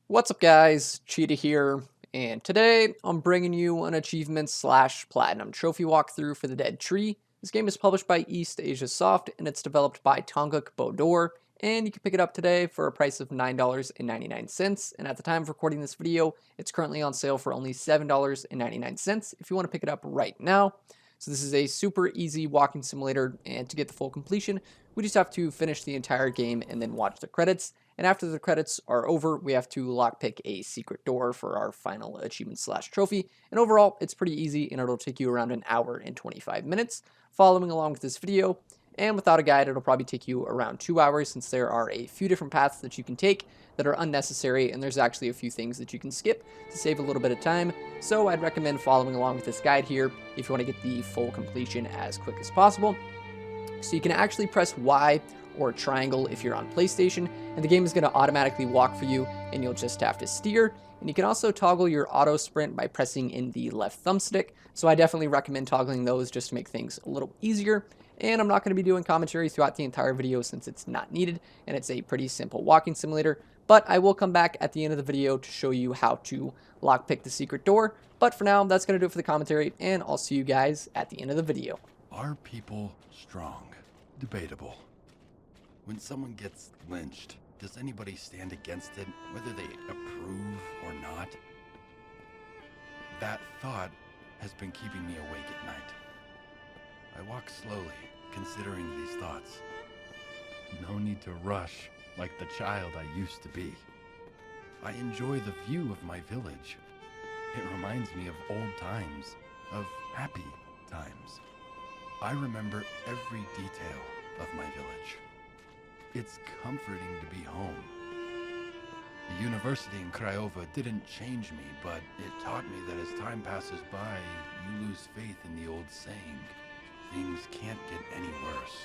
What's up guys, Cheetah here, and today I'm bringing you an achievement slash platinum trophy walkthrough for the Dead Tree. This game is published by eastasiasoft and it's developed by Tonguc Bodur, and you can pick it up today for a price of $9.99, and at the time of recording this video, it's currently on sale for only $7.99 if you want to pick it up right now. So this is a super easy walking simulator, and to get the full completion, we just have to finish the entire game and then watch the credits. And after the credits are over, we have to lockpick a secret door for our final achievement slash trophy. And overall, it's pretty easy and it'll take you around an hour and 25 minutes following along with this video. And without a guide, it'll probably take you around 2 hours, since there are a few different paths that you can take that are unnecessary, and there's actually a few things that you can skip to save a little bit of time. So I'd recommend following along with this guide here if you want to get the full completion as quick as possible. So you can actually press Y or triangle if you're on PlayStation, and the game is going to automatically walk for you, and you'll just have to steer. And you can also toggle your auto sprint by pressing in the left thumbstick, so I definitely recommend toggling those just to make things a little easier. And I'm not going to be doing commentary throughout the entire video since it's not needed, and it's a pretty simple walking simulator, but I will come back at the end of the video to show you how to lockpick the secret door. But for now, that's going to do it for the commentary, and I'll see you guys at the end of the video. Are people strong? Debatable. When someone gets lynched, does anybody stand against it, whether they approve or not? That thought has been keeping me awake at night. I walk slowly, considering these thoughts. No need to rush like the child I used to be. I enjoy the view of my village. It reminds me of old times, of happy times. I remember every detail of my village. It's comforting to be home. The university in Craiova didn't change me, but it taught me that as time passes by, you lose faith in the old saying, things can't get any worse.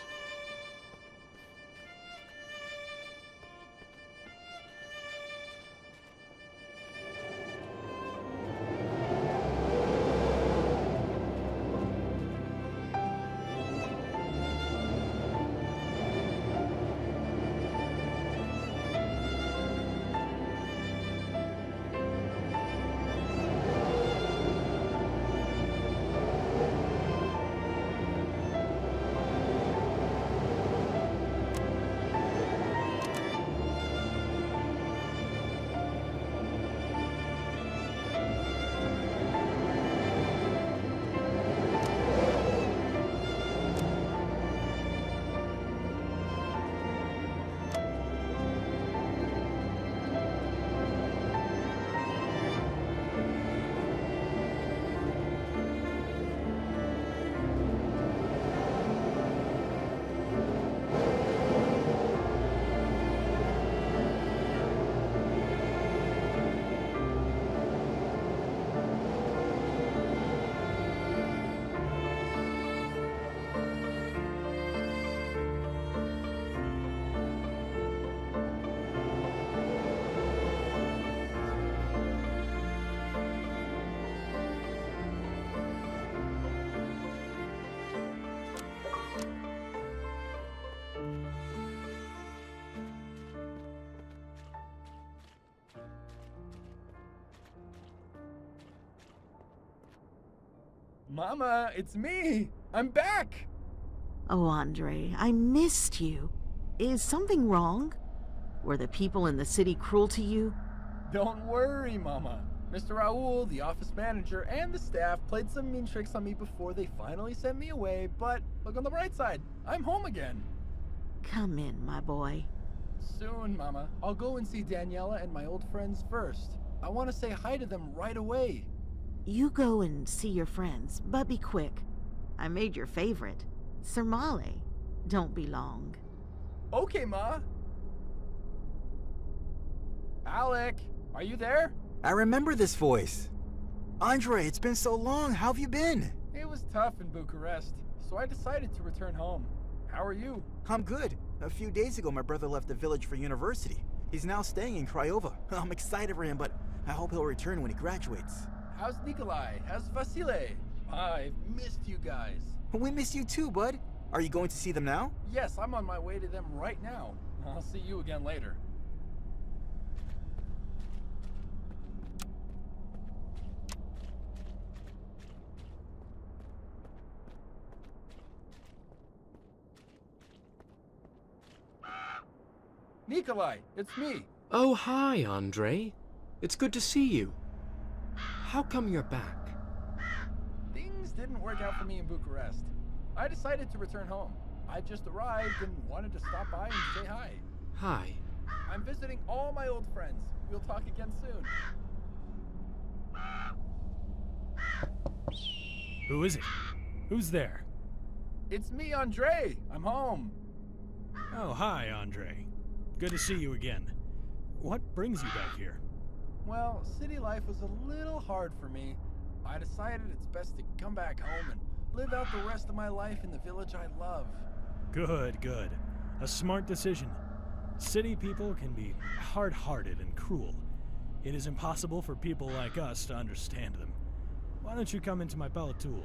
Mama, it's me! I'm back! Oh, Andre, I missed you. Is something wrong? Were the people in the city cruel to you? Don't worry, Mama. Mr. Raoul, the office manager, and the staff played some mean tricks on me before they finally sent me away, but look on the bright side. I'm home again. Come in, my boy. Soon, Mama. I'll go and see Daniela and my old friends first. I want to say hi to them right away. You go and see your friends, but be quick. I made your favorite, Sir Male. Don't be long. Okay, Ma. Alec, are you there? I remember this voice. Andre, it's been so long. How have you been? It was tough in Bucharest, so I decided to return home. How are you? I'm good. A few days ago, my brother left the village for university. He's now staying in Craiova. I'm excited for him, but I hope he'll return when he graduates. How's Nikolai? How's Vasile? I've missed you guys. We miss you too, bud. Are you going to see them now? Yes, I'm on my way to them right now. I'll see you again later. Nikolai, it's me. Oh, hi, Andre. It's good to see you. How come you're back? Things didn't work out for me in Bucharest. I decided to return home. I just arrived and wanted to stop by and say hi. Hi. I'm visiting all my old friends. We'll talk again soon. Who is it? Who's there? It's me, Andre. I'm home. Oh, hi, Andre. Good to see you again. What brings you back here? Well, city life was a little hard for me. I decided it's best to come back home and live out the rest of my life in the village I love. Good, good. A smart decision. City people can be hard-hearted and cruel. It is impossible for people like us to understand them. Why don't you come into my Palatoul?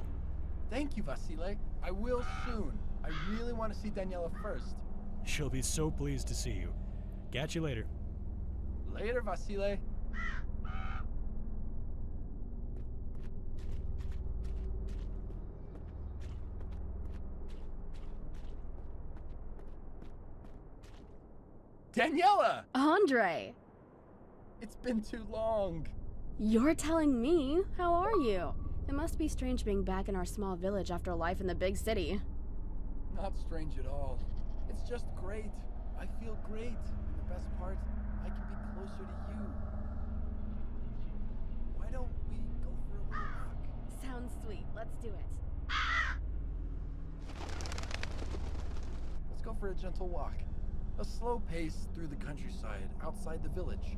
Thank you, Vasile. I will soon. I really want to see Daniela first. She'll be so pleased to see you. Catch you later. Later, Vasile. Daniela! Andre! It's been too long. You're telling me? How are you? It must be strange being back in our small village after life in the big city. Not strange at all. It's just great. I feel great. And the best part, I can be closer to you. Why don't we go for a little walk? Sounds sweet. Let's do it. Let's go for a gentle walk. A slow pace through the countryside outside the village.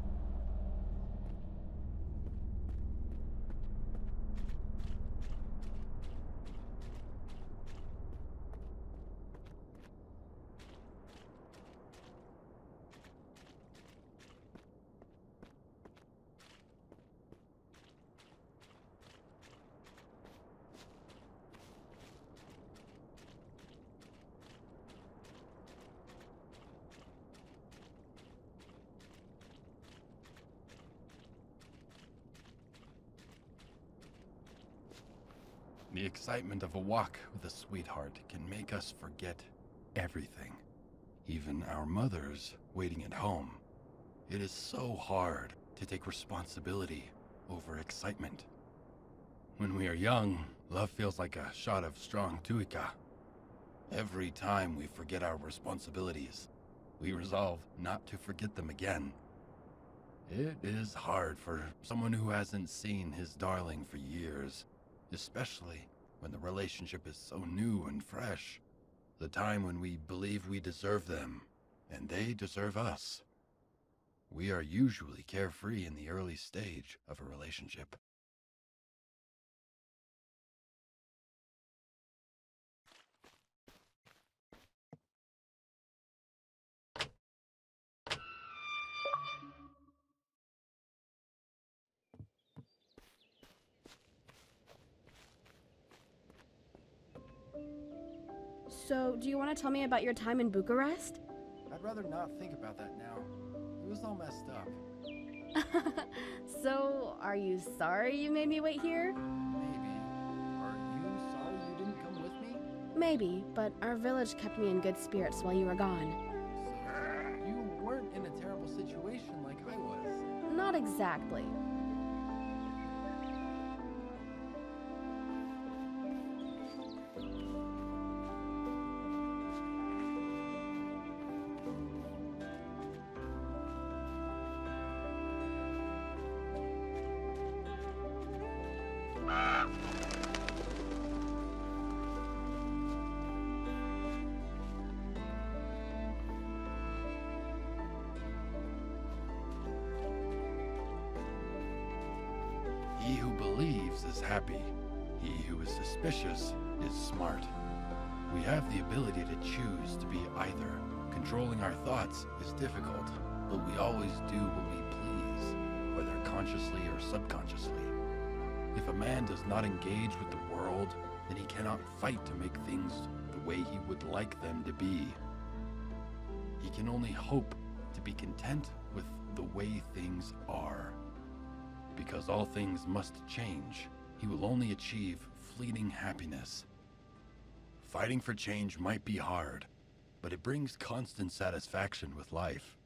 The excitement of a walk with a sweetheart can make us forget everything. Even our mothers waiting at home. It is so hard to take responsibility over excitement. When we are young, love feels like a shot of strong tuica. Every time we forget our responsibilities, we resolve not to forget them again. It is hard for someone who hasn't seen his darling for years, especially when the relationship is so new and fresh. The time when we believe we deserve them, and they deserve us. We are usually carefree in the early stage of a relationship. So, do you want to tell me about your time in Bucharest? I'd rather not think about that now. It was all messed up. So, are you sorry you made me wait here? Maybe. Are you sorry you didn't come with me? Maybe, but our village kept me in good spirits while you were gone. So, you weren't in a terrible situation like I was. Not exactly. He who believes is happy. He who is suspicious is smart. We have the ability to choose to be either. Controlling our thoughts is difficult, but we always do what we please, whether consciously or subconsciously. If a man does not engage with the world, then he cannot fight to make things the way he would like them to be. He can only hope to be content with the way things are. Because all things must change, he will only achieve fleeting happiness. Fighting for change might be hard, but it brings constant satisfaction with life.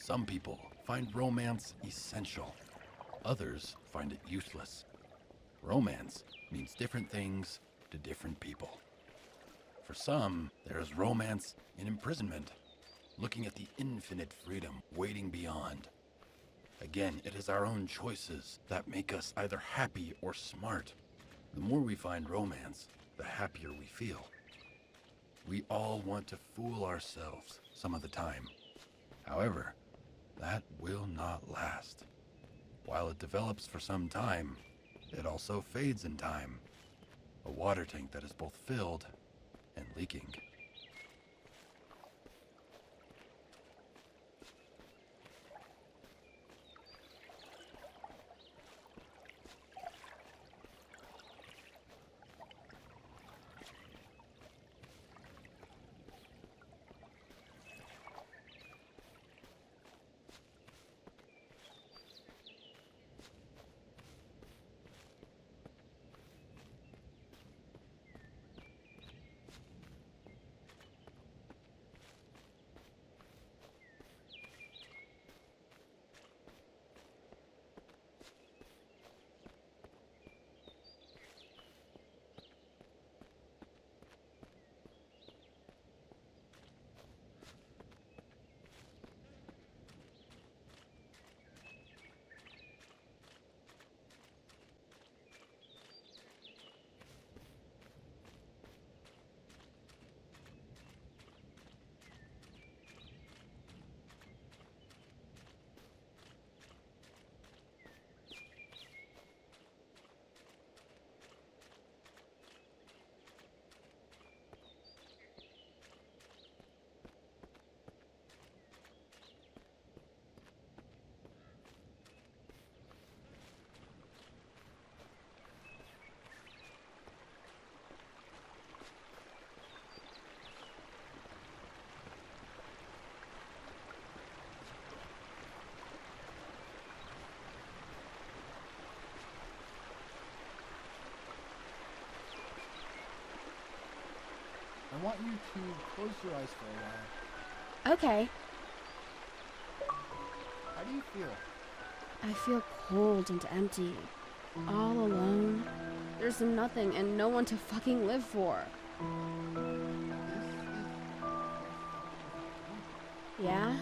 Some people find romance essential. Others find it useless. Romance means different things to different people. For some, there is romance in imprisonment, looking at the infinite freedom waiting beyond. Again, it is our own choices that make us either happy or smart. The more we find romance, the happier we feel. We all want to fool ourselves some of the time. However, that will not last. While it develops for some time, it also fades in time. A water tank that is both filled and leaking. I want you to close your eyes for a while. Okay. How do you feel? I feel cold and empty. All alone. There's nothing and no one to fucking live for. Yeah?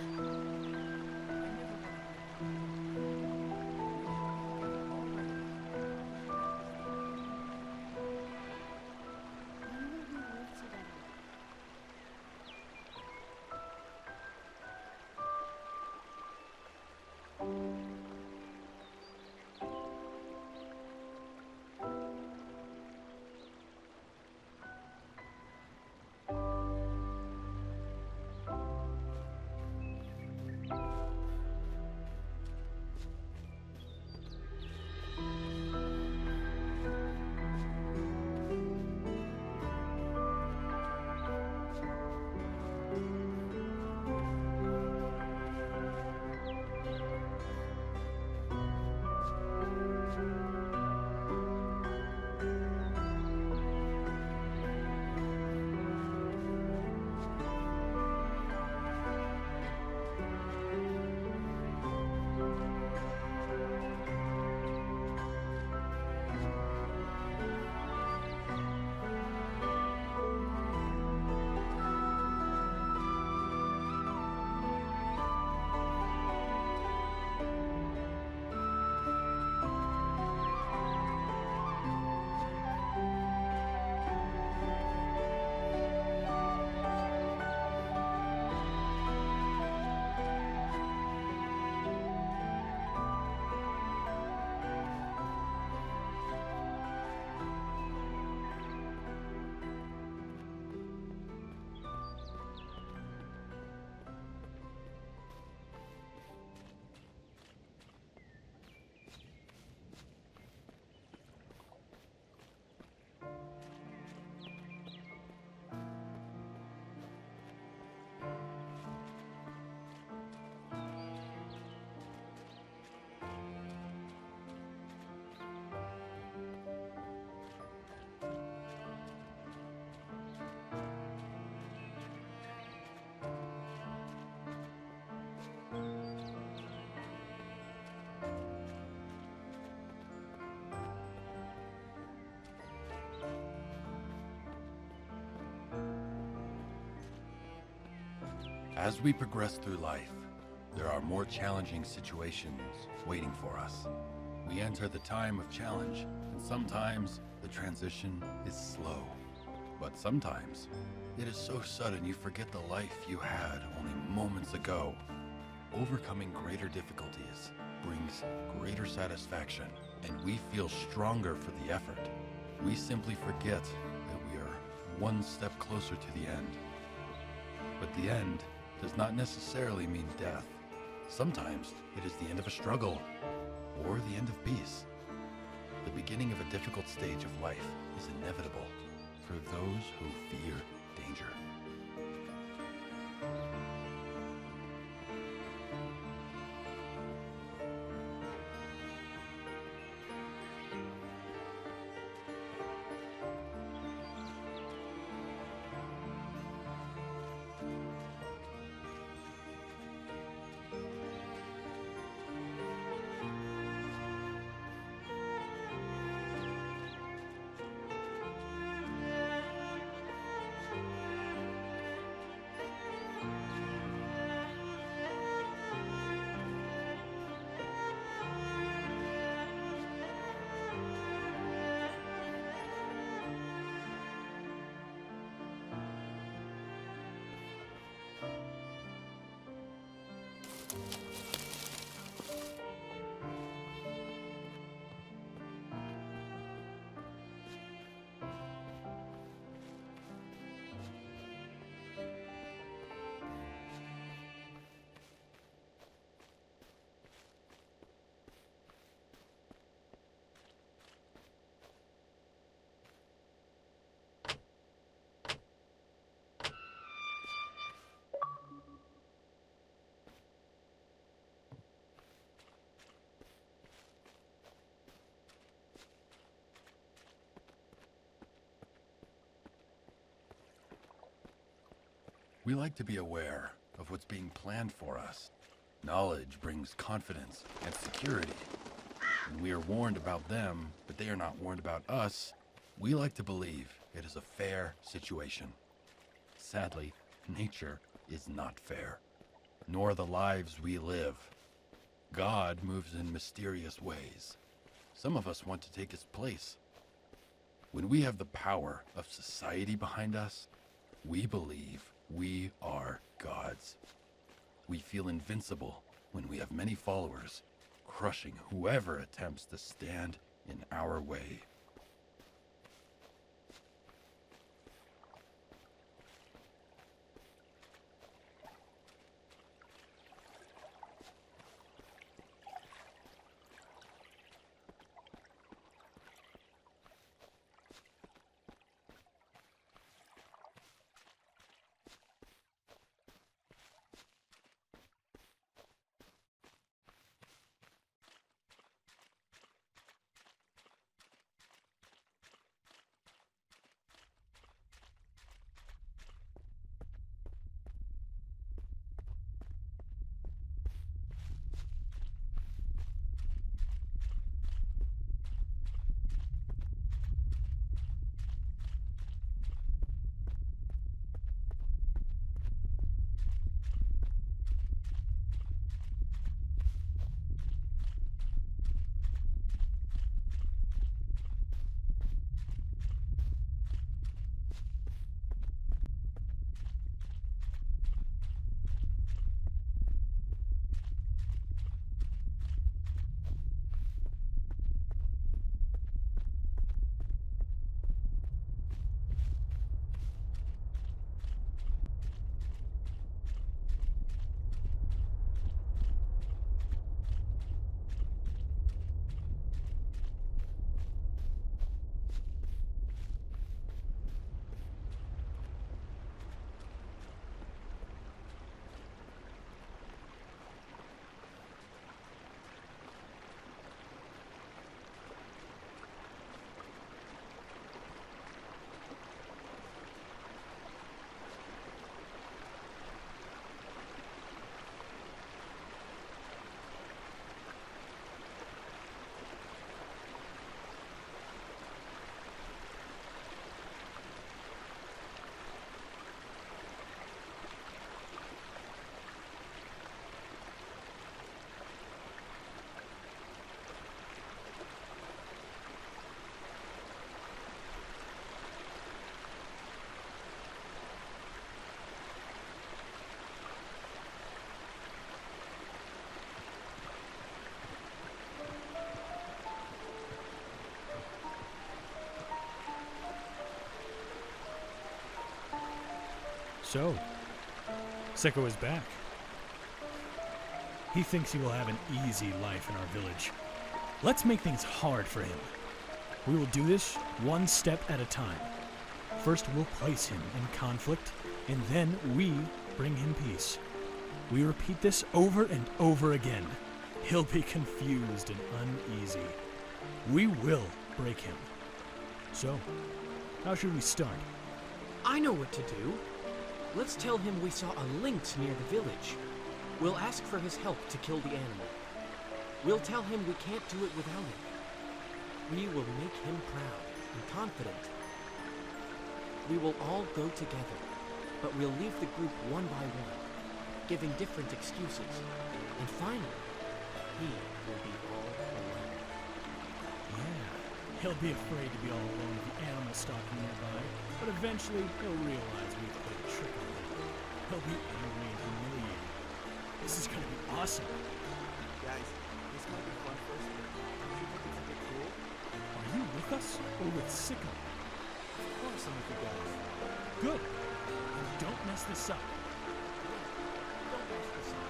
As we progress through life, there are more challenging situations waiting for us. We enter the time of challenge, and sometimes the transition is slow. But sometimes it is so sudden you forget the life you had only moments ago. Overcoming greater difficulties brings greater satisfaction, and we feel stronger for the effort. We simply forget that we are one step closer to the end. But the end does not necessarily mean death. Sometimes it is the end of a struggle, or the end of peace. The beginning of a difficult stage of life is inevitable for those who fear danger. We like to be aware of what's being planned for us. Knowledge brings confidence and security. When we are warned about them, but they are not warned about us, we like to believe it is a fair situation. Sadly, nature is not fair, nor the lives we live. God moves in mysterious ways. Some of us want to take his place. When we have the power of society behind us, we believe we are gods. We feel invincible when we have many followers, crushing whoever attempts to stand in our way. So, Sicko is back. He thinks he will have an easy life in our village. Let's make things hard for him. We will do this one step at a time. First, we'll place him in conflict, and then we bring him peace. We repeat this over and over again. He'll be confused and uneasy. We will break him. So, how should we start? I know what to do. Let's tell him we saw a lynx near the village. We'll ask for his help to kill the animal. We'll tell him we can't do it without him. We will make him proud and confident. We will all go together, but we'll leave the group one by one, giving different excuses. And finally, he will be all alone. Yeah, he'll be afraid to be all alone with the animal stalking nearby, but eventually he'll realize we've played a trick on him. He'll be angry and humiliated. This is gonna be awesome. Guys, this might be fun for us, but don't you think it's a bit cool? Are you with us or with Sicko? Of course I'm with you guys. Good. And don't mess this up. Don't mess this up.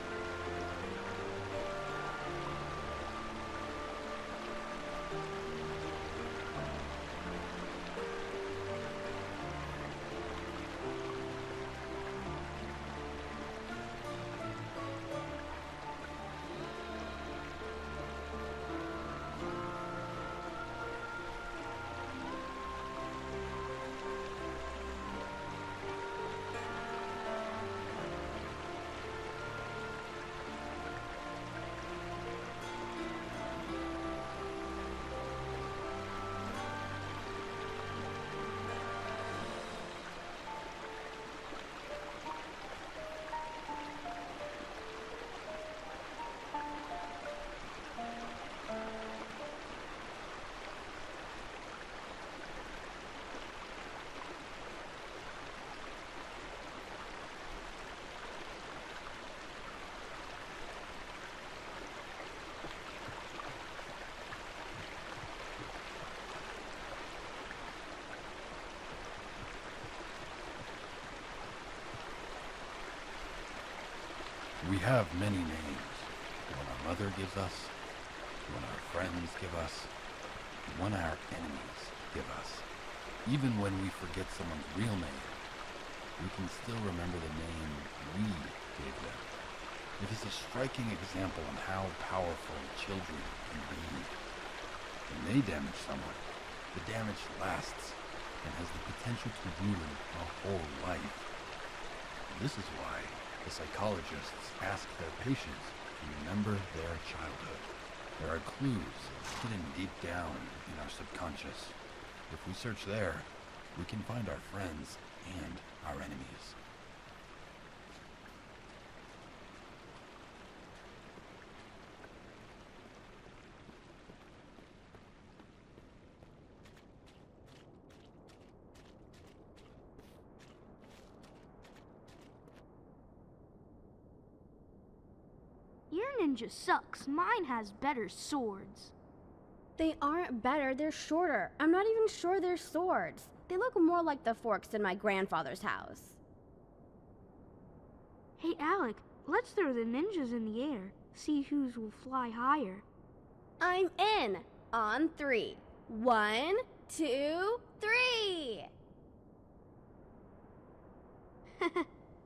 We have many names. One our mother gives us, one our friends give us, and one our enemies give us. Even when we forget someone's real name, we can still remember the name we gave them. It is a striking example of how powerful children can be. When they damage someone, the damage lasts and has the potential to ruin a whole life. This is why the psychologists ask their patients to remember their childhood. There are clues hidden deep down in our subconscious. If we search there, we can find our friends and our enemies. Your ninja sucks. Mine has better swords. They aren't better, they're shorter. I'm not even sure they're swords. They look more like the forks in my grandfather's house. Hey, Alec, let's throw the ninjas in the air. See whose will fly higher. I'm in. On 3. 1, 2, 3.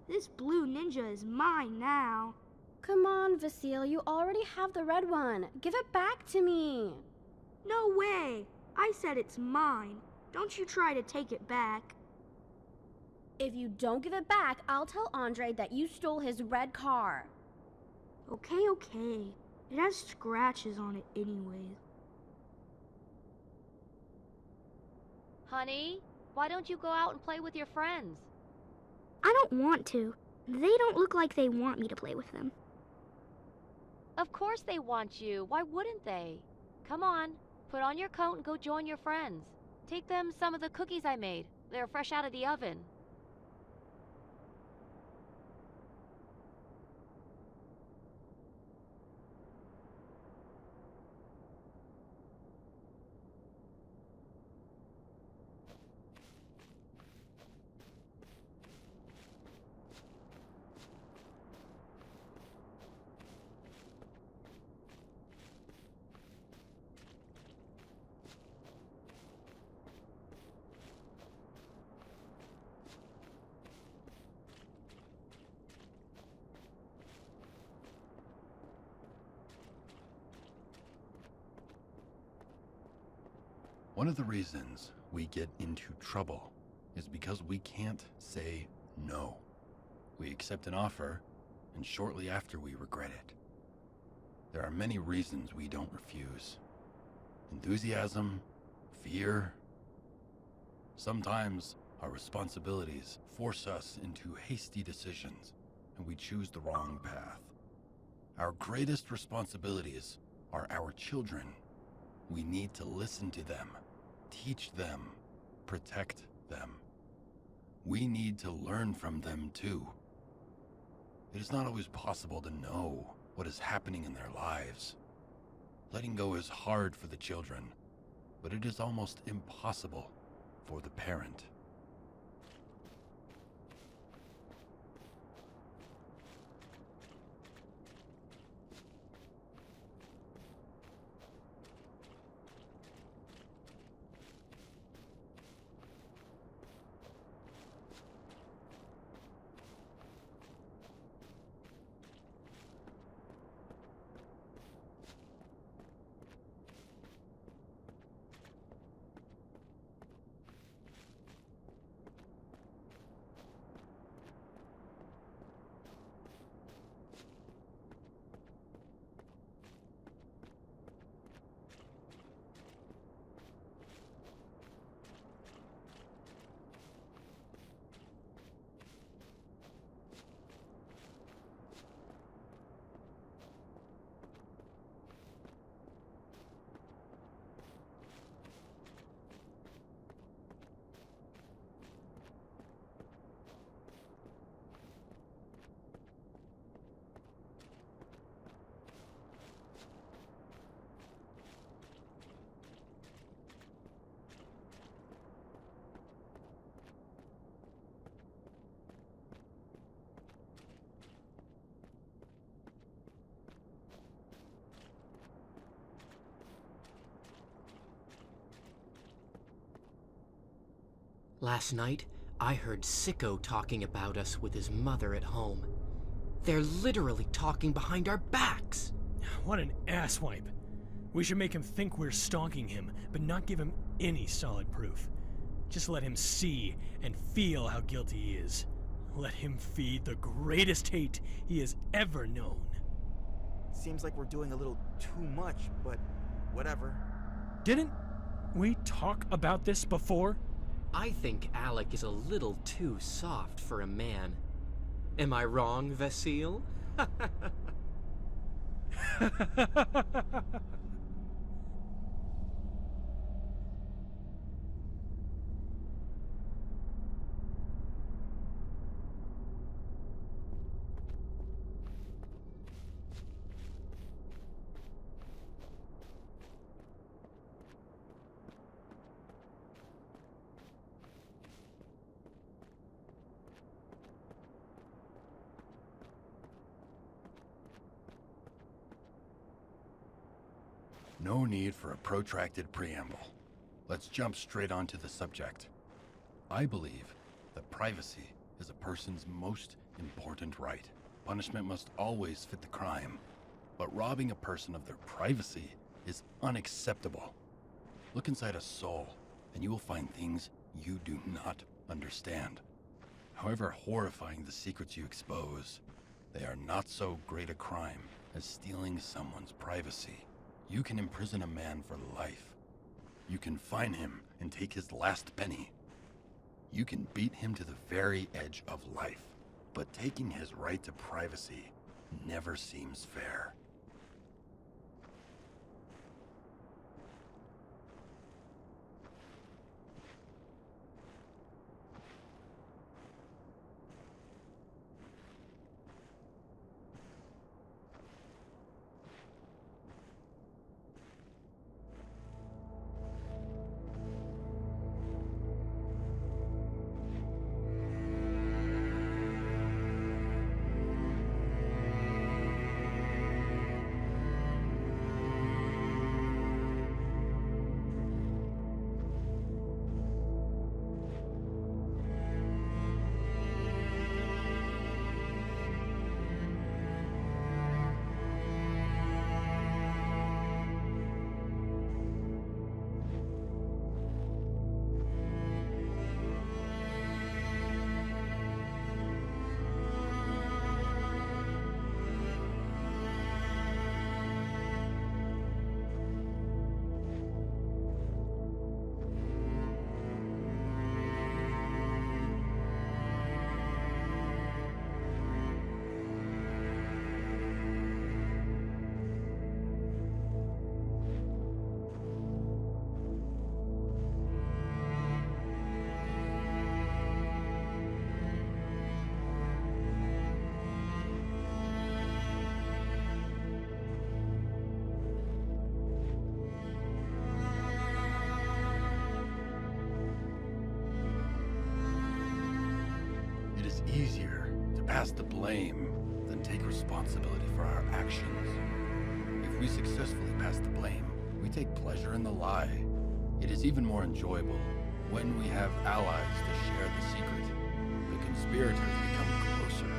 This blue ninja is mine now. Come on, Vasile, you already have the red one. Give it back to me. No way. I said it's mine. Don't you try to take it back. If you don't give it back, I'll tell Andre that you stole his red car. Okay, okay. It has scratches on it anyways. Honey, why don't you go out and play with your friends? I don't want to. They don't look like they want me to play with them. Of course they want you. Why wouldn't they? Come on, put on your coat and go join your friends. Take them some of the cookies I made. They're fresh out of the oven. One of the reasons we get into trouble is because we can't say no. We accept an offer, and shortly after we regret it. There are many reasons we don't refuse. Enthusiasm, fear. Sometimes our responsibilities force us into hasty decisions, and we choose the wrong path. Our greatest responsibilities are our children. We need to listen to them, teach them, protect them. We need to learn from them too. It is not always possible to know what is happening in their lives. Letting go is hard for the children, but it is almost impossible for the parent. Last night, I heard Sicko talking about us with his mother at home. They're literally talking behind our backs. What an asswipe. We should make him think we're stalking him, but not give him any solid proof. Just let him see and feel how guilty he is. Let him feed the greatest hate he has ever known. Seems like we're doing a little too much, but whatever. Didn't we talk about this before? I think Alec is a little too soft for a man. Am I wrong, Vasile? No need for a protracted preamble. Let's jump straight onto the subject. I believe that privacy is a person's most important right. Punishment must always fit the crime, but robbing a person of their privacy is unacceptable. Look inside a soul, and you will find things you do not understand. However horrifying the secrets you expose, they are not so great a crime as stealing someone's privacy. You can imprison a man for life. You can fine him and take his last penny. You can beat him to the very edge of life. But taking his right to privacy never seems fair. It's easier to pass the blame than take responsibility for our actions. If we successfully pass the blame, we take pleasure in the lie. It is even more enjoyable when we have allies to share the secret. The conspirators become closer.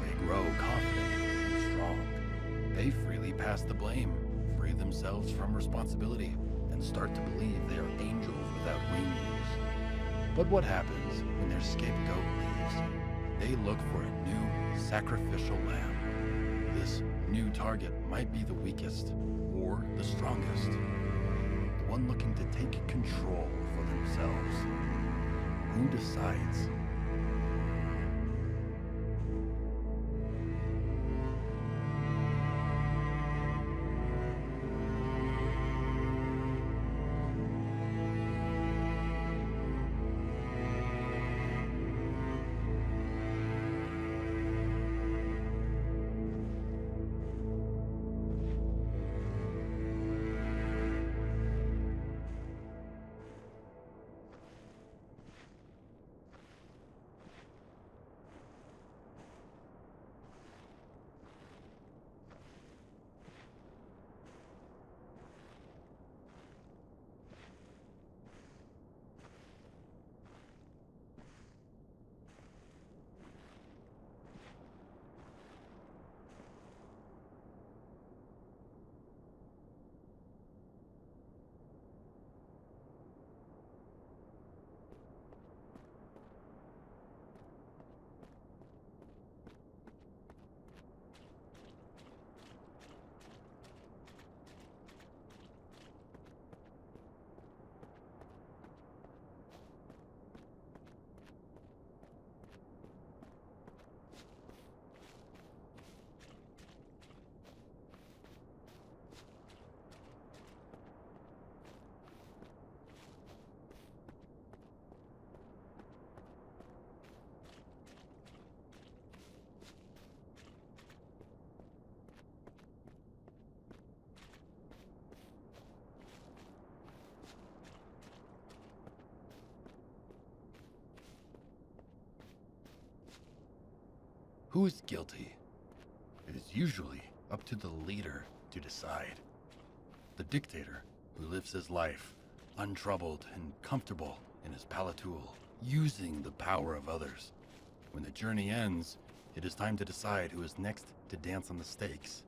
They grow confident and strong. They freely pass the blame, free themselves from responsibility, and start to believe they are angels without wings. But what happens when their scapegoat leaves? They look for a new sacrificial lamb. This new target might be the weakest or the strongest, the one looking to take control for themselves. Who decides? Who is guilty? It is usually up to the leader to decide. The dictator, who lives his life untroubled and comfortable in his palatul, using the power of others. When the journey ends, it is time to decide who is next to dance on the stakes.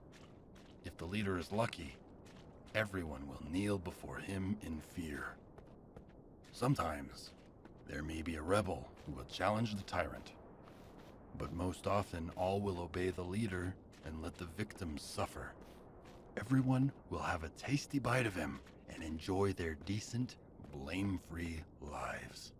If the leader is lucky, everyone will kneel before him in fear. Sometimes, there may be a rebel who will challenge the tyrant. But most often, all will obey the leader and let the victims suffer. Everyone will have a tasty bite of him and enjoy their decent, blame-free lives.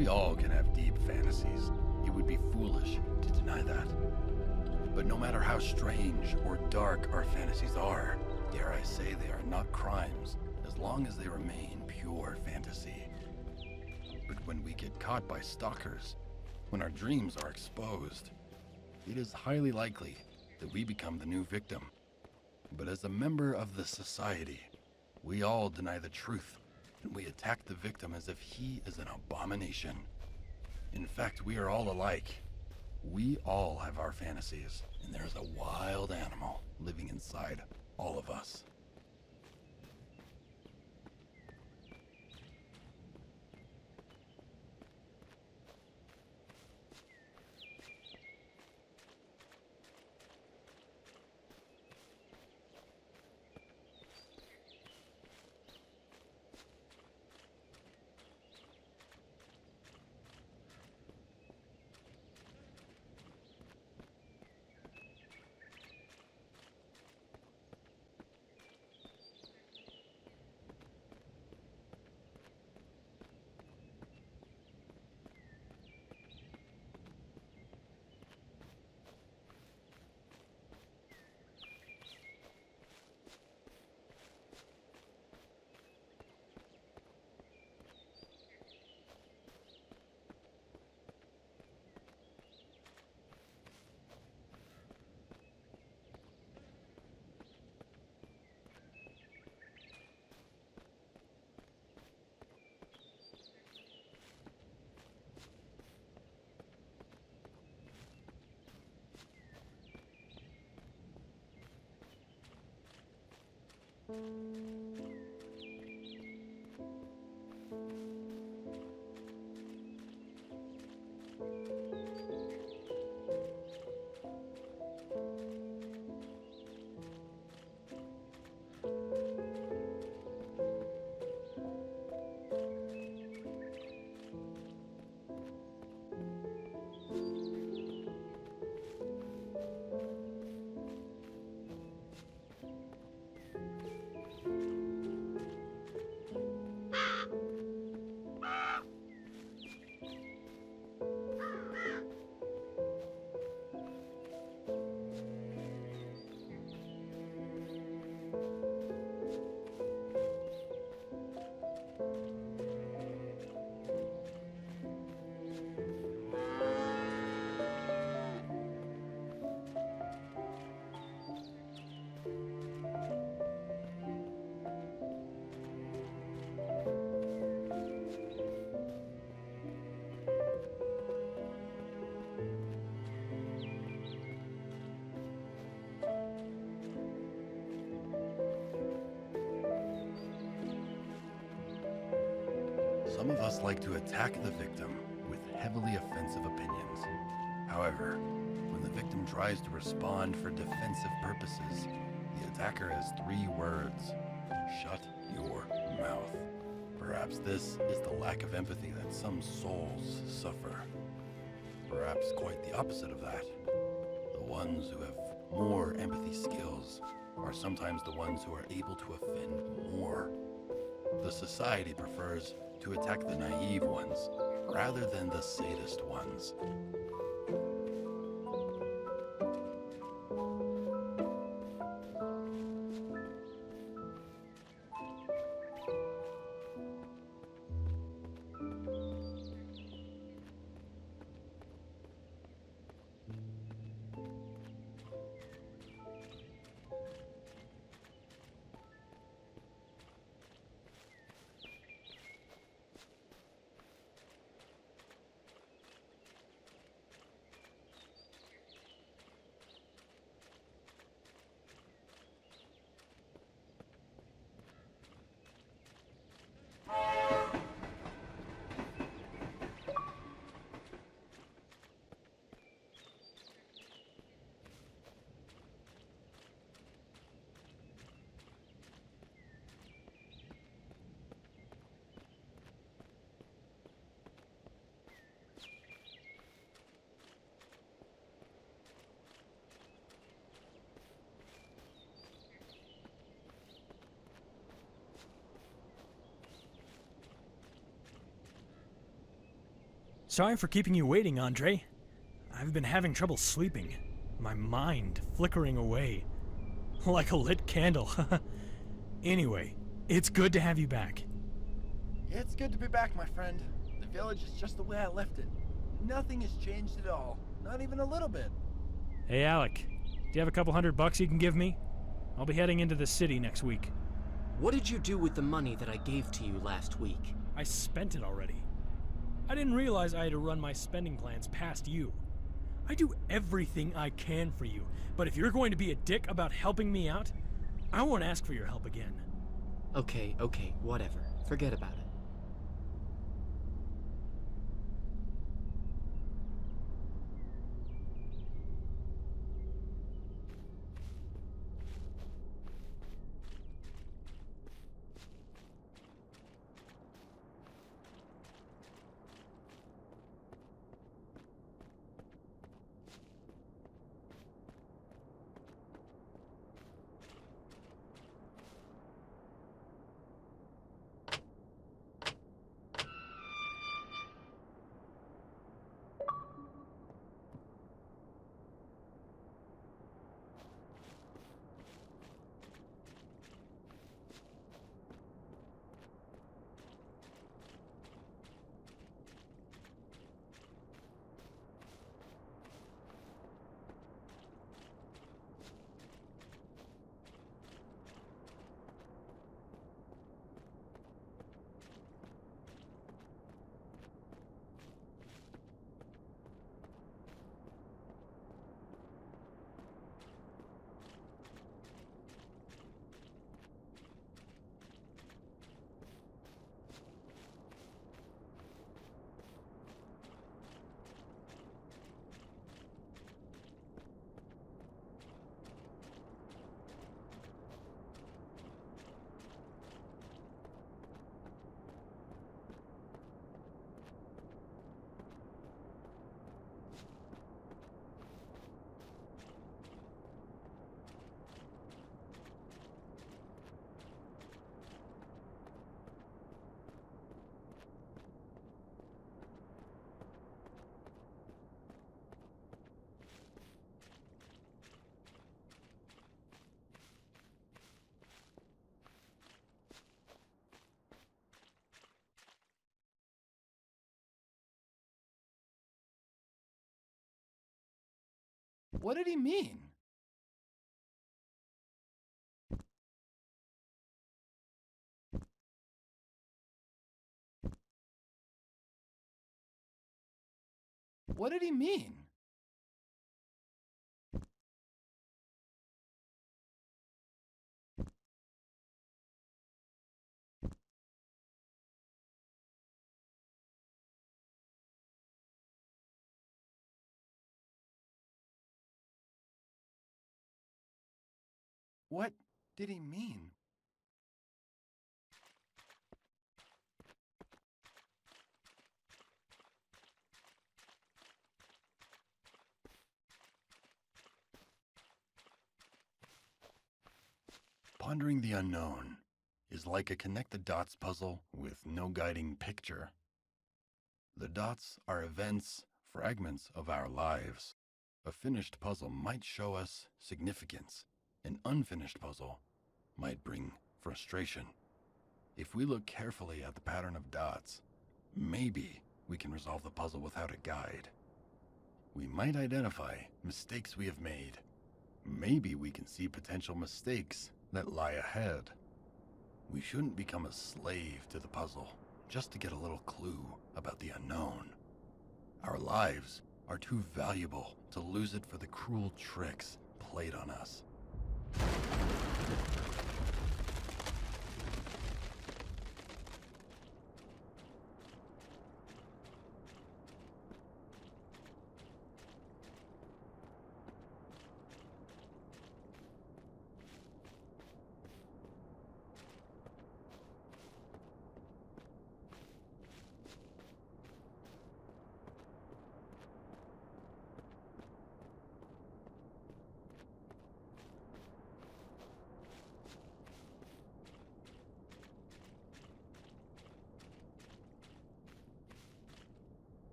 We all can have deep fantasies. It would be foolish to deny that. But no matter how strange or dark our fantasies are, dare I say they are not crimes, as long as they remain pure fantasy. But when we get caught by stalkers, when our dreams are exposed, it is highly likely that we become the new victim. But as a member of the society, we all deny the truth, and we attack the victim as if he is an abomination. In fact, we are all alike. We all have our fantasies, and there's a wild animal living inside all of us. Some of us like to attack the victim with heavily offensive opinions. However, when the victim tries to respond for defensive purposes, the attacker has 3 words: shut your mouth. Perhaps this is the lack of empathy that some souls suffer. Perhaps quite the opposite of that. The ones who have more empathy skills are sometimes the ones who are able to offend more. The society prefers to attack the naive ones rather than the sadist ones. Sorry for keeping you waiting, Andre. I've been having trouble sleeping. My mind flickering away. Like a lit candle. Anyway, it's good to have you back. It's good to be back, my friend. The village is just the way I left it. Nothing has changed at all. Not even a little bit. Hey, Alec. Do you have a couple $100 you can give me? I'll be heading into the city next week. What did you do with the money that I gave to you last week? I spent it already. I didn't realize I had to run my spending plans past you. I do everything I can for you, but if you're going to be a dick about helping me out, I won't ask for your help again. Okay, whatever. Forget about it. What did he mean? What did he mean? What did he mean? Pondering the unknown is like a connect-the-dots puzzle with no guiding picture. The dots are events, fragments of our lives. A finished puzzle might show us significance. An unfinished puzzle might bring frustration. If we look carefully at the pattern of dots, maybe we can resolve the puzzle without a guide. We might identify mistakes we have made. Maybe we can see potential mistakes that lie ahead. We shouldn't become a slave to the puzzle just to get a little clue about the unknown. Our lives are too valuable to lose it for the cruel tricks played on us.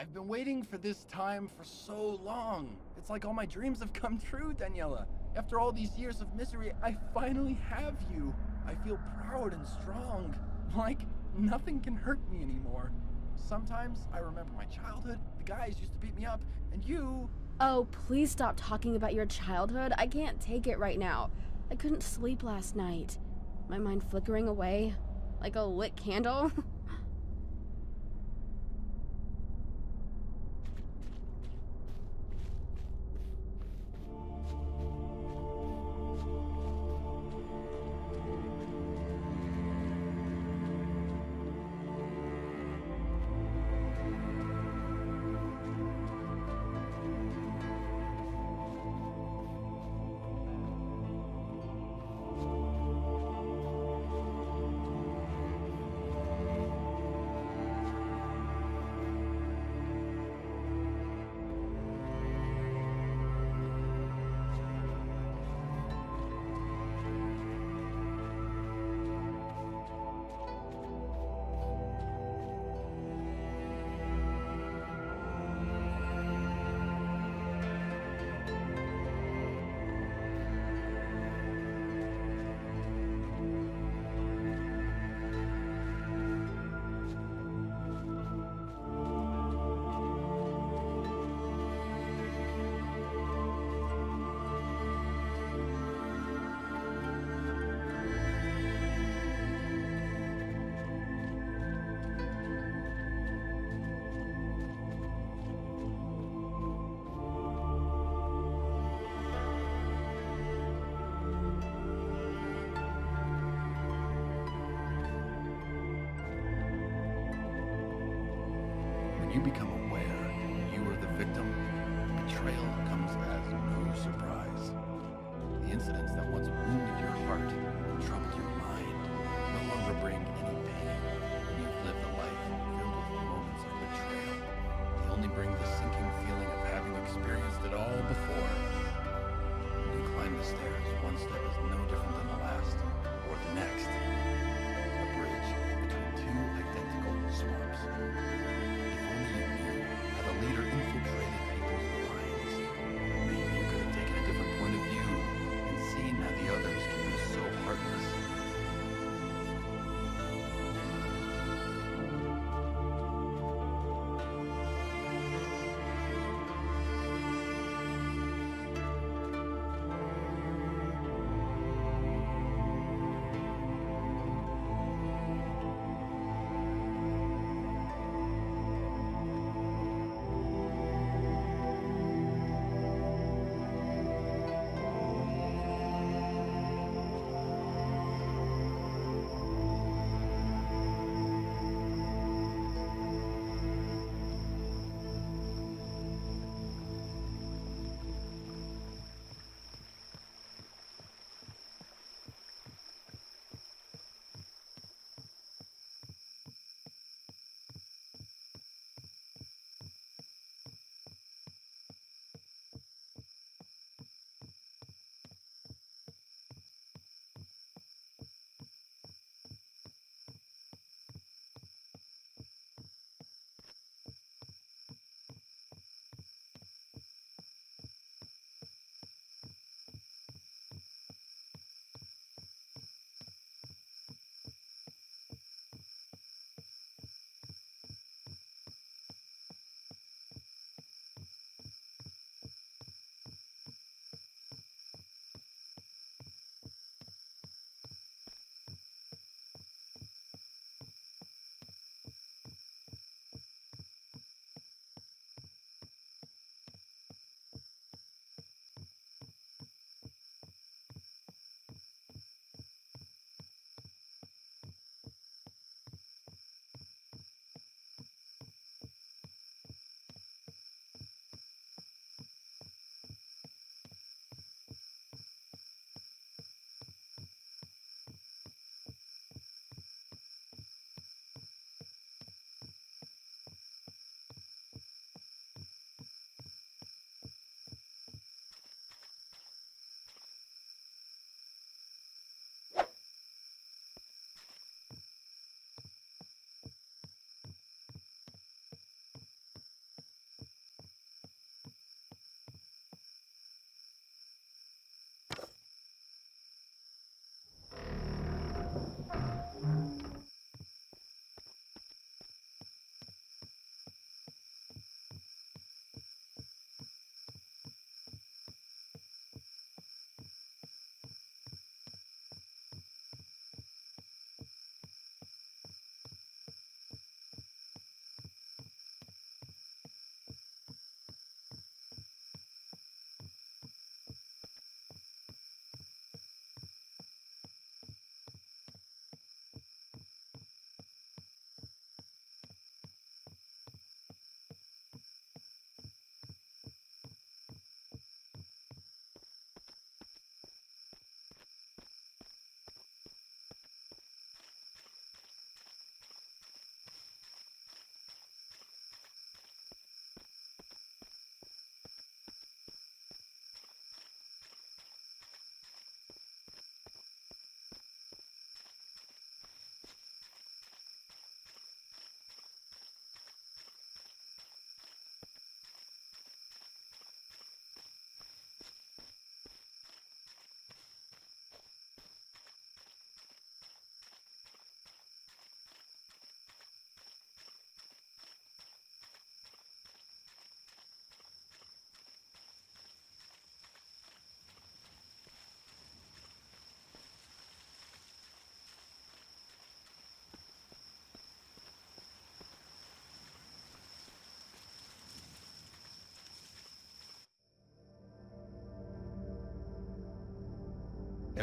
I've been waiting for this time for so long. It's like all my dreams have come true, Daniela. After all these years of misery, I finally have you. I feel proud and strong. Like nothing can hurt me anymore. Sometimes I remember my childhood, the guys used to beat me up, and you... Oh, please stop talking about your childhood. I can't take it right now. I couldn't sleep last night. My mind flickering away like a lit candle. You become aware you are the victim, betrayal comes as no surprise. The incidents that once wounded your heart and troubled your mind no longer bring any pain when you've lived a life filled with moments of betrayal. They only bring the sinking feeling of having experienced it all before. When you climb the stairs, one step is no different than the last, or the next. A bridge between two identical swamps. The leader infiltrated people's minds. Maybe you could have taken a different point of view and seen how the others can be so heartless.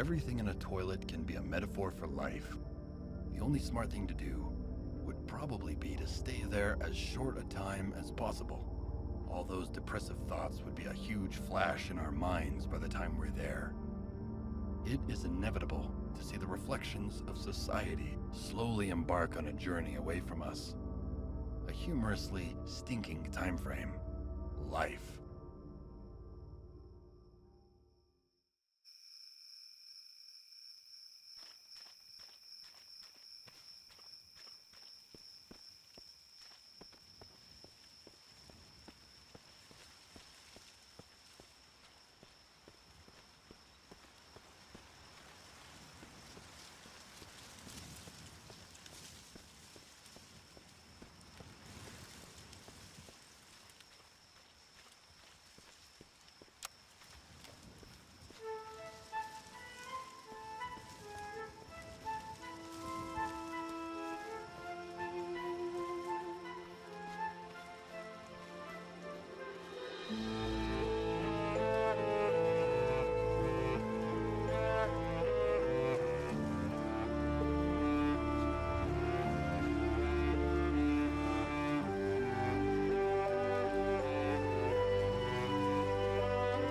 everything in a toilet can be a metaphor for life, the only smart thing to do would probably be to stay there as short a time as possible. All those depressive thoughts would be a huge flash in our minds by the time we're there. It is inevitable to see the reflections of society slowly embark on a journey away from us. A humorously stinking time frame. Life.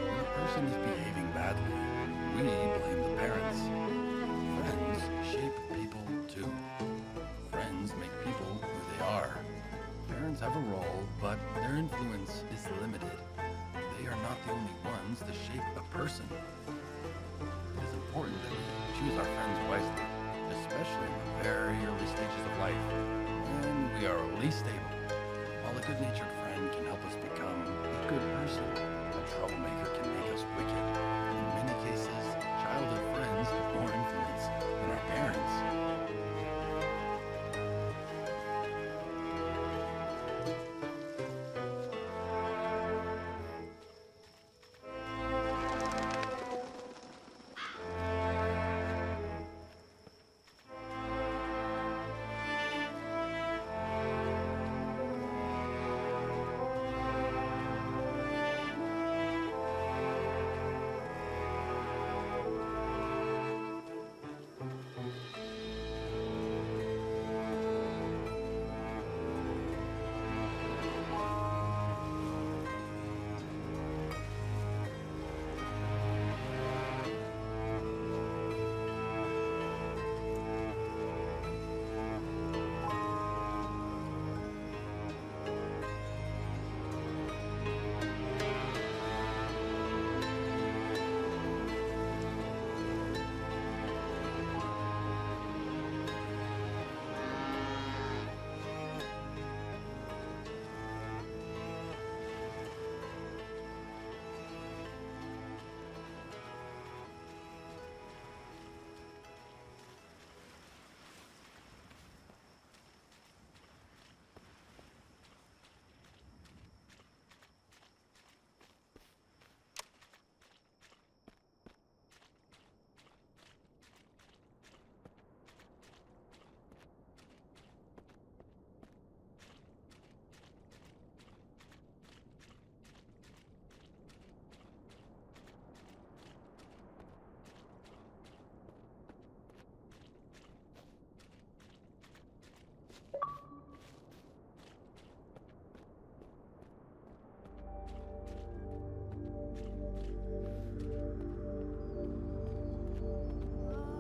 When a person is behaving badly, we blame the parents. Friends shape people too. Friends make people who they are. Parents have a role, but their influence is limited. They are not the only ones to shape a person. It is important that we choose our friends wisely, especially in the very early stages of life, when we are least stable. While a good-natured friend can help us become a good person, a troublemaker can make us wicked. In many cases, childhood friends have more influence than our parents.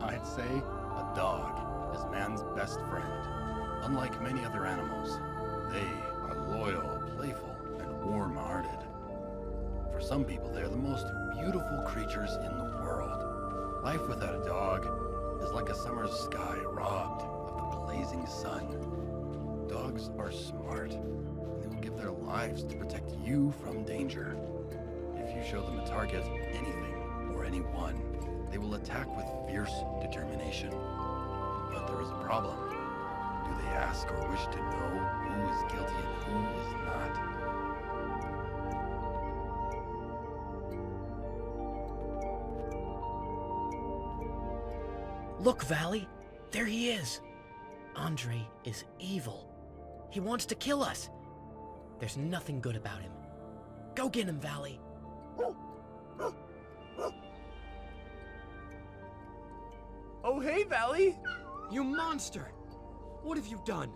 I'd say a dog is man's best friend. Unlike many other animals, they are loyal, playful, and warm-hearted. For some people, they are the most beautiful creatures in the world. Life without a dog is like a summer's sky robbed of the blazing sun. Dogs are smart, and they will give their lives to protect you from danger. If you show them a target, anything or anyone, they will attack with fierce determination. But there is a problem. Do they ask or wish to know who is guilty and who is not? Look, Valley! There he is! Andre is evil. He wants to kill us. There's nothing good about him. Go get him, Valley! Oh, hey, Valley! You monster! What have you done?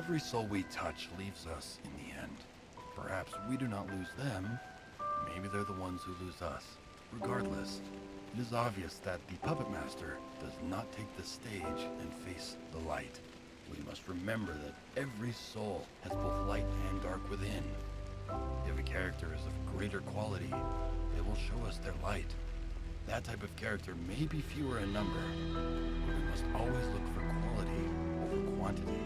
Every soul we touch leaves us in the end. Perhaps we do not lose them. Maybe they're the ones who lose us. Regardless, it is obvious that the Puppet Master does not take the stage and face the light. We must remember that every soul has both light and dark within. If a character is of greater quality, they will show us their light. That type of character may be fewer in number, but we must always look for quality over quantity.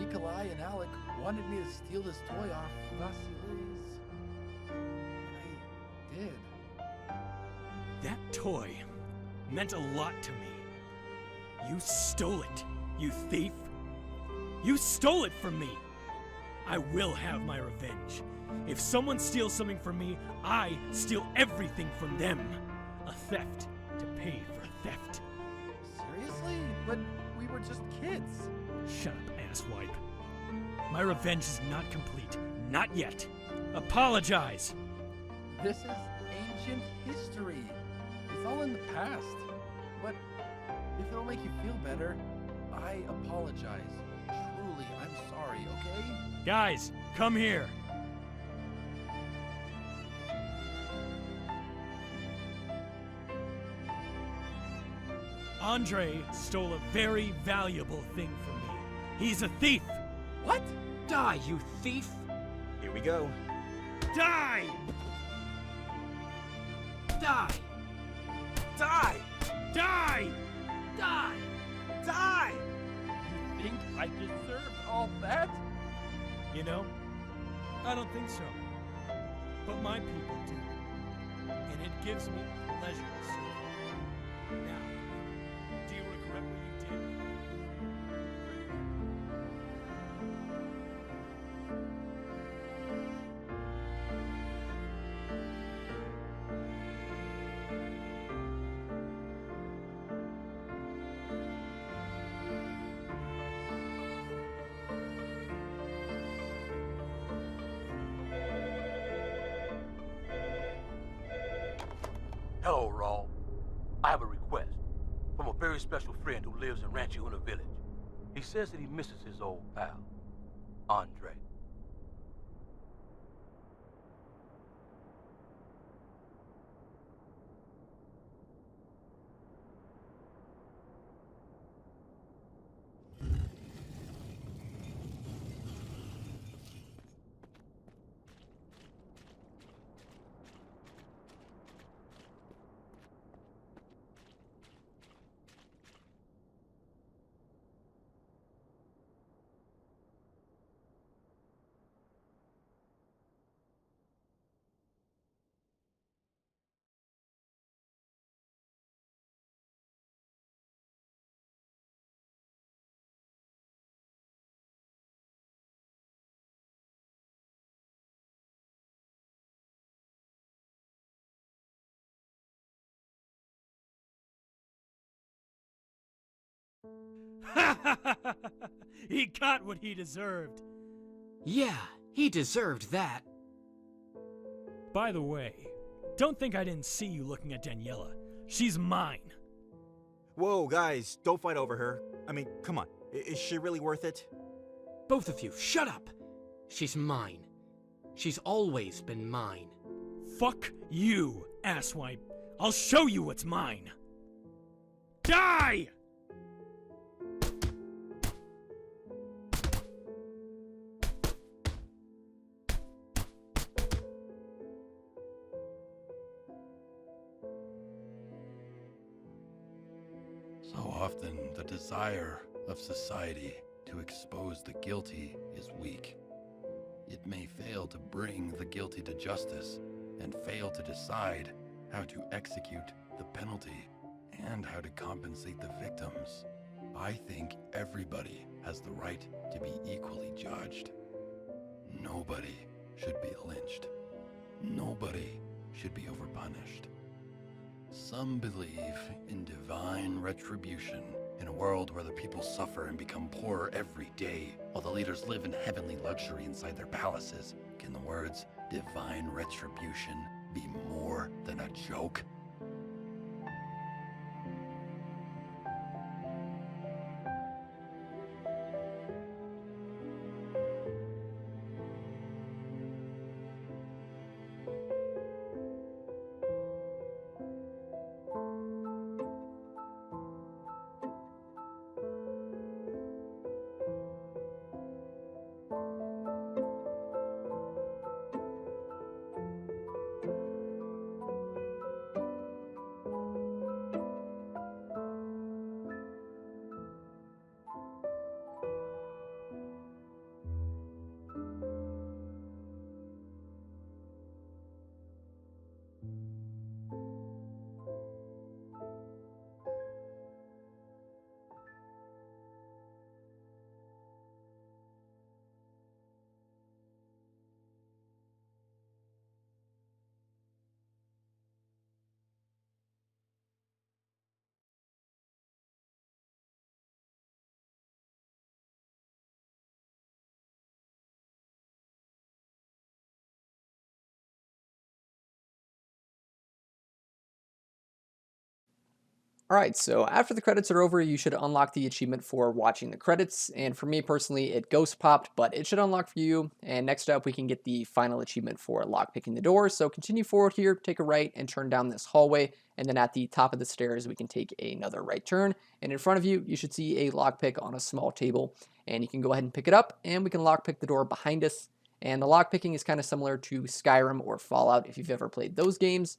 Nikolai and Alec wanted me to steal this toy off Vasily's. I did. That toy meant a lot to me. You stole it, you thief. You stole it from me. I will have my revenge. If someone steals something from me, I steal everything from them. A theft to pay for theft. Seriously? But we were just kids. Shut up, asswipe. My revenge is not complete. Not yet. Apologize. This is ancient history. It's all in the past. But if it'll make you feel better, I apologize. Truly, I'm sorry, okay? Guys, come here. Andre stole a very valuable thing from me. He's a thief. What? Die, you thief! Here we go. Die! Die! Die! Die! Die! Die! You think I deserved all that? You know, I don't think so. But my people do. And it gives me pleasure to serve them. Now, do you regret what you did? Hello, Raw. I have a request from a very special friend who lives in Ranchiuna village. He says that he misses his old pal, Andre. He got what he deserved. Yeah, he deserved that. By the way, don't think I didn't see you looking at Daniela. She's mine. Whoa, guys, don't fight over her. I mean, come on. Is she really worth it? Both of you, shut up! She's mine. She's always been mine. Fuck you, asswipe. I'll show you what's mine. Die! So often, the desire of society to expose the guilty is weak. It may fail to bring the guilty to justice and fail to decide how to execute the penalty and how to compensate the victims. I think everybody has the right to be equally judged. Nobody should be lynched. Nobody should be overpunished. Some believe in divine retribution in a world where the people suffer and become poorer every day, while the leaders live in heavenly luxury inside their palaces. Can the words divine retribution be more than a joke? Alright, so after the credits are over, you should unlock the achievement for watching the credits, and for me personally, it ghost popped, but it should unlock for you, and next up we can get the final achievement for lockpicking the door. So continue forward here, take a right, and turn down this hallway, and then at the top of the stairs we can take another right turn, and in front of you, you should see a lockpick on a small table, and you can go ahead and pick it up, and we can lockpick the door behind us, and the lockpicking is kind of similar to Skyrim or Fallout if you've ever played those games.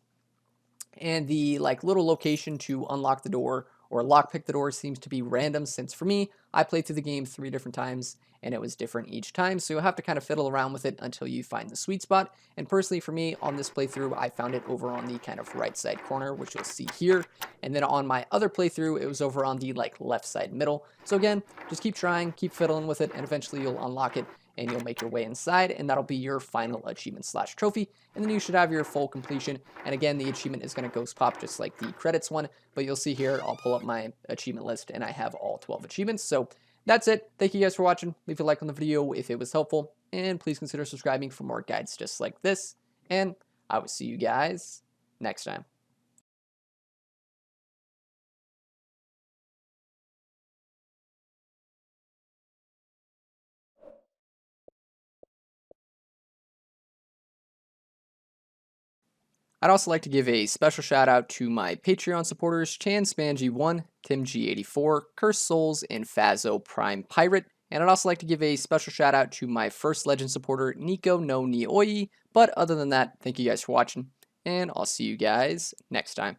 And the little location to unlock the door or lockpick the door seems to be random, since for me, I played through the game 3 different times and it was different each time, so you'll have to kind of fiddle around with it until you find the sweet spot. And personally for me, on this playthrough, I found it over on the kind of right side corner, which you'll see here, and then on my other playthrough, it was over on the left side middle. So again, just keep trying, keep fiddling with it, and eventually you'll unlock it and you'll make your way inside, and that'll be your final achievement / trophy, and then you should have your full completion. And again, the achievement is going to ghost pop just like the credits one, but you'll see here, I'll pull up my achievement list and I have all 12 achievements. So that's it. Thank you guys for watching. Leave a like on the video if it was helpful, and please consider subscribing for more guides just like this, and I will see you guys next time. I'd also like to give a special shout out to my Patreon supporters, ChanSpanG1, TimG84, Kursed Souls, and PhazoPrimePirate. And I'd also like to give a special shout out to my first legend supporter, Nico no Nioi. But other than that, thank you guys for watching, and I'll see you guys next time.